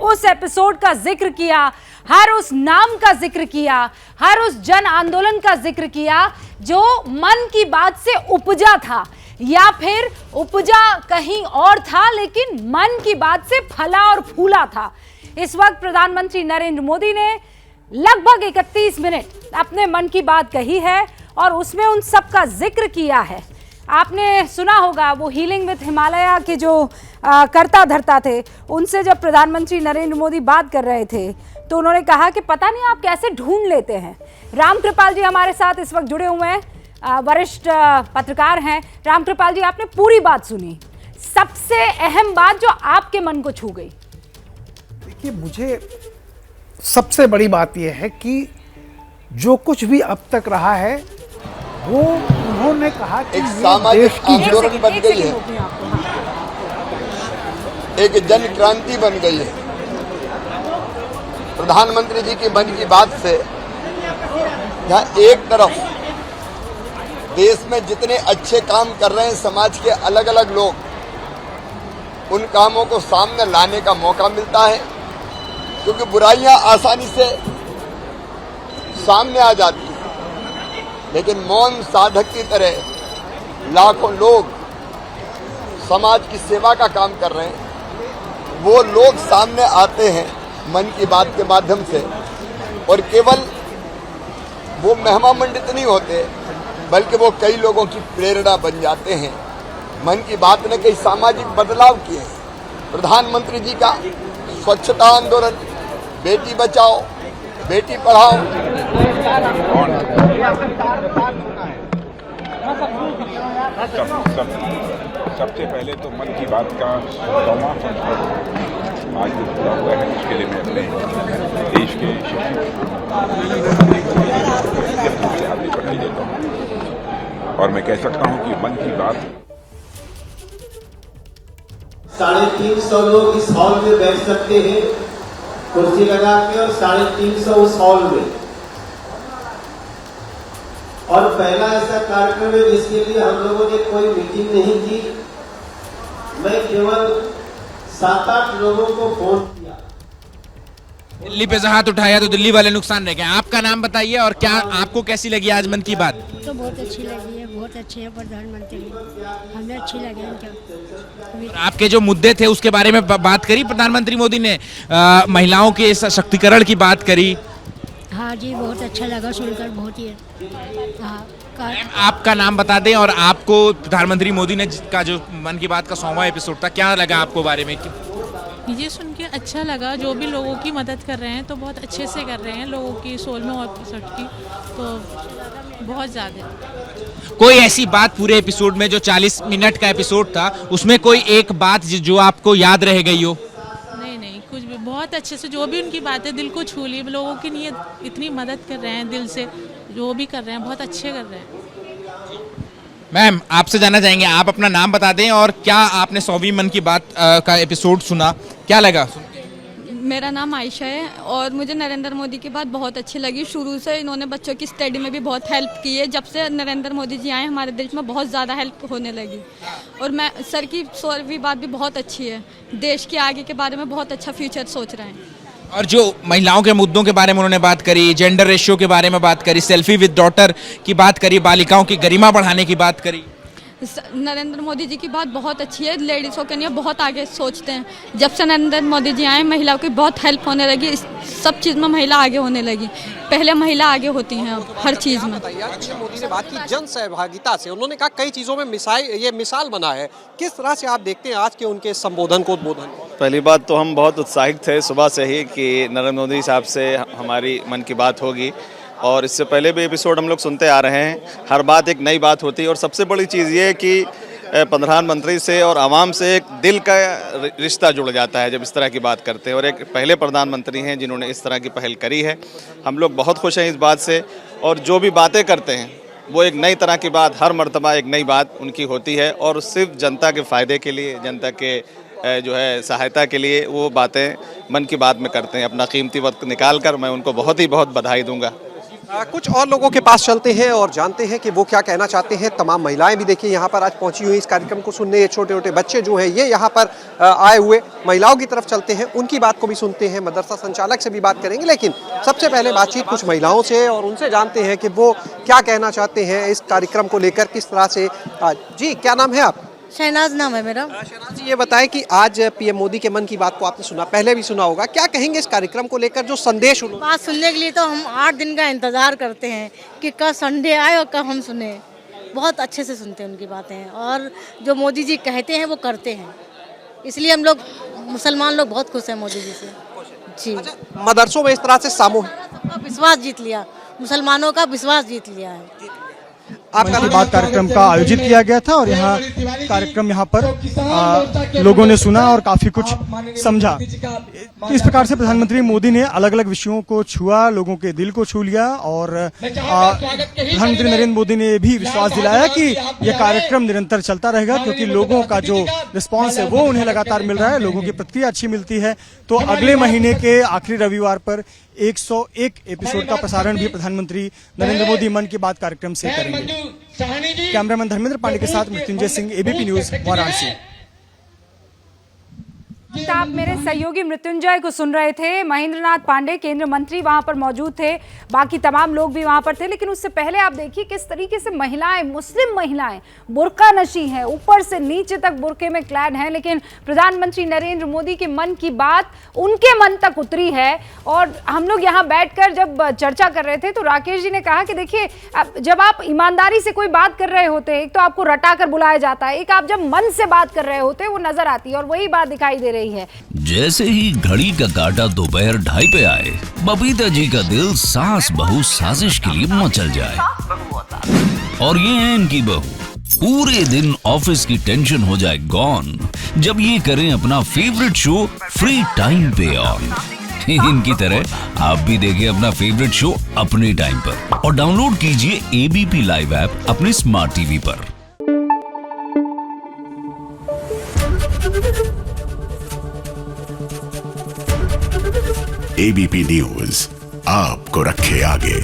उस एपिसोड का जिक्र किया, हर उस नाम का जिक्र किया, हर उस जन आंदोलन का जिक्र किया जो मन की बात से उपजा था, या फिर उपजा कहीं और था लेकिन मन की बात से फला और फूला था। इस वक्त प्रधानमंत्री नरेंद्र मोदी ने लगभग 31 मिनट अपने मन की बात कही है और उसमें उन सब का जिक्र किया है। आपने सुना होगा वो हीलिंग विद हिमालय के जो कर्ता धर्ता थे, उनसे जब प्रधानमंत्री नरेंद्र मोदी बात कर रहे थे तो उन्होंने कहा कि पता नहीं आप कैसे ढूंढ लेते हैं। रामकृपाल जी हमारे साथ इस वक्त जुड़े हुए हैं, वरिष्ठ पत्रकार हैं। रामकृपाल जी, आपने पूरी बात सुनी, सबसे अहम बात जो आपके मन को छू गई। देखिए, मुझे सबसे बड़ी बात यह है कि जो कुछ भी अब तक रहा है वो उन्होंने कहा कि एक सामाजिक आंदोलन बन गई है, एक जन क्रांति बन गई है। प्रधानमंत्री जी की मन की बात से जहाँ एक तरफ देश में जितने अच्छे काम कर रहे हैं समाज के अलग अलग लोग, उन कामों को सामने लाने का मौका मिलता है, क्योंकि बुराइयां आसानी से सामने आ जाती हैं। लेकिन मौन साधक की तरह लाखों लोग समाज की सेवा का काम कर रहे हैं, वो लोग सामने आते हैं मन की बात के माध्यम से, और केवल वो महिमा मंडित नहीं होते बल्कि वो कई लोगों की प्रेरणा बन जाते हैं। मन की बात ने कई सामाजिक बदलाव किए हैं। प्रधानमंत्री जी का स्वच्छता आंदोलन, बेटी बचाओ बेटी पढ़ाओ, सबसे पहले तो मन की बात का 100वां संस्करण आज जो पूरा हुआ है, उसके लिए मैं अपने देश के शिक्षक से हार्दिक बधाई देता हूँ। और मैं कह सकता हूँ कि मन की बात 350 लोग इस हॉल में बैठ सकते हैं, कुर्सी लगा के, और 350 उस हॉल में। और पहला ऐसा कार्यक्रम है जिसके लिए हम लोगों ने कोई मीटिंग नहीं की। मैं केवल 7-8 लोगों को फोन किया। दिल्ली पे हाथ उठाया तो दिल्ली वाले नुकसान रह गए। आपका नाम बताइए और क्या आपको कैसी लगी आज मन की बात? तो बहुत अच्छी लगी है, बहुत अच्छे हैं प्रधानमंत्री, हमें अच्छी लगे उनके। आपके जो मुद्दे थे उसके बारे में बात करी प्रधानमंत्री मोदी ने, महिलाओं के सशक्तिकरण की बात करी। हाँ जी, बहुत अच्छा लगा सुनकर, बहुत ही। हाँ, आपका नाम बता दें और आपको प्रधानमंत्री मोदी ने का जो मन की बात का 100वां एपिसोड था, क्या लगा आपको बारे में? ये सुन के अच्छा लगा, जो भी लोगों की मदद कर रहे हैं तो बहुत अच्छे से कर रहे हैं, लोगों की 16वें एपिसोड की तो बहुत ज़्यादा। कोई ऐसी बात पूरे एपिसोड में, जो 40 मिनट का एपिसोड था, उसमें कोई एक बात जो आपको याद रह गई हो? नहीं, कुछ भी बहुत अच्छे से, जो भी उनकी बातें दिल को छू ली, लोगों की लिए इतनी मदद कर रहे हैं, दिल से जो भी कर रहे हैं बहुत अच्छे कर रहे हैं। मैम, आपसे जानना चाहेंगे, आप अपना नाम बता दें और क्या आपने 100वीं मन की बात का एपिसोड सुना, क्या लगा? मेरा नाम आयशा है और मुझे नरेंद्र मोदी की बात बहुत अच्छी लगी। शुरू से इन्होंने बच्चों की स्टडी में भी बहुत हेल्प की है। जब से नरेंद्र मोदी जी आए हमारे देश में बहुत ज़्यादा हेल्प होने लगी। और मैं सर की 100वीं बात भी बहुत अच्छी है, देश के आगे के बारे में बहुत अच्छा फ्यूचर सोच रहे हैं। और जो महिलाओं के मुद्दों के बारे में उन्होंने बात करी, जेंडर रेशियो के बारे में बात करी, सेल्फी विद डॉटर की बात करी, बालिकाओं की गरिमा बढ़ाने की बात करी। नरेंद्र मोदी जी की बात बहुत अच्छी है, लेडीज़ों के लिए बहुत आगे सोचते हैं। जब से नरेंद्र मोदी जी आए महिलाओं की बहुत हेल्प होने लगी, इस सब चीज़ में महिला आगे होने लगी। पहले महिला आगे होती हैं अब हर चीज़ में। मोदी ने बात की जन सहभागिता से, उन्होंने कहा कई चीज़ों में ये मिसाल बना है। किस तरह से आप देखते हैं आज के उनके संबोधन को, उद्बोधन? पहली बात तो हम बहुत उत्साहित थे सुबह से ही कि नरेंद्र मोदी साहब से हमारी मन की बात होगी, और इससे पहले भी एपिसोड हम लोग सुनते आ रहे हैं। हर बात एक नई बात होती है, और सबसे बड़ी चीज़ ये है कि प्रधानमंत्री से और आवाम से एक दिल का रिश्ता जुड़ जाता है जब इस तरह की बात करते हैं। और एक पहले प्रधानमंत्री हैं जिन्होंने इस तरह की पहल करी है। हम लोग बहुत खुश हैं इस बात से, और जो भी बातें करते हैं वो एक नई तरह की बात, हर मर्तबा एक नई बात उनकी होती है, और सिर्फ जनता के फ़ायदे के लिए, जनता के जो है सहायता के लिए वो बातें मन की बात में करते हैं। अपना कीमती वक्त निकाल कर मैं उनको बहुत बधाई दूंगा। कुछ और लोगों के पास चलते हैं और जानते हैं कि वो क्या कहना चाहते हैं। तमाम महिलाएं भी देखिए यहाँ पर आज पहुंची हुई इस कार्यक्रम को सुनने। ये छोटे छोटे बच्चे जो हैं ये यहाँ पर आए हुए महिलाओं की तरफ चलते हैं, उनकी बात को भी सुनते हैं। मदरसा संचालक से भी बात करेंगे, लेकिन सबसे पहले बातचीत कुछ महिलाओं से और उनसे जानते हैं कि वो क्या कहना चाहते हैं इस कार्यक्रम को लेकर, किस तरह से। जी, क्या नाम है आप? शहनाज नाम है मेरा। शहनाज जी, ये बताएं कि आज पीएम मोदी के मन की बात को आपने सुना, पहले भी सुना होगा, क्या कहेंगे इस कार्यक्रम को लेकर, जो संदेश उन्होंने? बात सुनने के लिए तो हम 8 दिन का इंतजार करते हैं कि कब संडे आए और कब हम सुने। बहुत अच्छे से सुनते हैं उनकी बातें, और जो मोदी जी कहते हैं वो करते हैं, इसलिए हम लोग मुसलमान लोग बहुत खुश हैं मोदी जी से। जी, मदरसों में इस तरह से सामूहिक विश्वास जीत लिया, मुसलमानों का विश्वास जीत लिया है। आपका बात कार्यक्रम का आयोजित किया गया था और यहाँ कार्यक्रम यहाँ पर लोगों ने सुना और काफी कुछ समझा। इस प्रकार से प्रधानमंत्री मोदी ने अलग अलग विषयों को छुआ, लोगों के दिल को छू लिया, और प्रधानमंत्री नरेंद्र मोदी ने भी विश्वास दिलाया कि यह कार्यक्रम निरंतर चलता रहेगा, क्योंकि लोगों का जो रिस्पांस है वो उन्हें लगातार मिल रहा है, लोगों की प्रतिक्रिया अच्छी मिलती है। तो अगले महीने के आखिरी रविवार पर 101 एपिसोड का प्रसारण भी प्रधानमंत्री नरेंद्र मोदी मन की बात कार्यक्रम से करेंगे। कैमरामैन धर्मेंद्र पांडे के साथ मृत्युंजय सिंह, एबीपी न्यूज, वाराणसी। आप मेरे सहयोगी मृत्युंजय को सुन रहे थे। महेंद्रनाथ पांडे केंद्रीय मंत्री वहां पर मौजूद थे, बाकी तमाम लोग भी वहां पर थे। लेकिन उससे पहले आप देखिए किस तरीके से महिलाएं, मुस्लिम महिलाएं बुर्का नशी हैं, ऊपर से नीचे तक बुर्के में क्लैड हैं, लेकिन प्रधानमंत्री नरेंद्र मोदी के मन की बात उनके मन तक उतरी है। और हम लोग यहाँ बैठकर जब चर्चा कर रहे थे तो राकेश जी ने कहा कि देखिए, जब आप ईमानदारी से कोई बात कर रहे होते हैं, एक तो आपको रटा कर बुलाया जाता है, एक आप जब मन से बात कर रहे होते हैं वो नजर आती है, और वही बात दिखाई दे रही है। जैसे ही घड़ी का काटा दोपहर 2:30 पे आए, बबीता जी का दिल सास बहू साजिश के लिए मचल जाए। और ये है इनकी बहू, पूरे दिन ऑफिस की टेंशन हो जाए गॉन जब ये करें अपना फेवरेट शो फ्री टाइम पे ऑन। इनकी तरह आप भी देखें अपना फेवरेट शो अपने टाइम पर, और डाउनलोड कीजिए एबीपी लाइव ऐप अपने स्मार्ट टीवी पर। एबीपी न्यूज आपको रखे आगे।